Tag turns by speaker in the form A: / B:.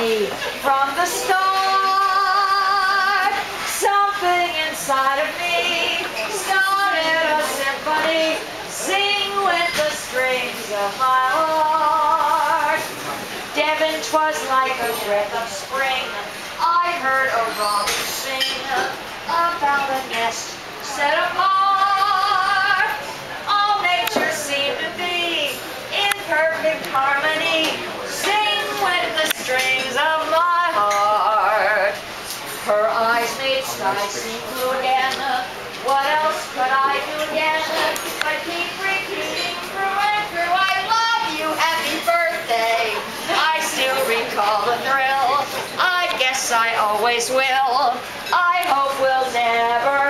A: me from the start. Something inside of me started a symphony. Sing with the strings of my heart. Devon, 'twas like a breath of spring. I heard a robin sing about a nest set apart. All nature seemed to be in perfect harmony. Sing with the strings of my heart. Her eyes made skies seem blue again. What else could I do again? I keep repeating through and through, I love you, happy birthday. I still recall the thrill. I guess I always will. I hope we'll never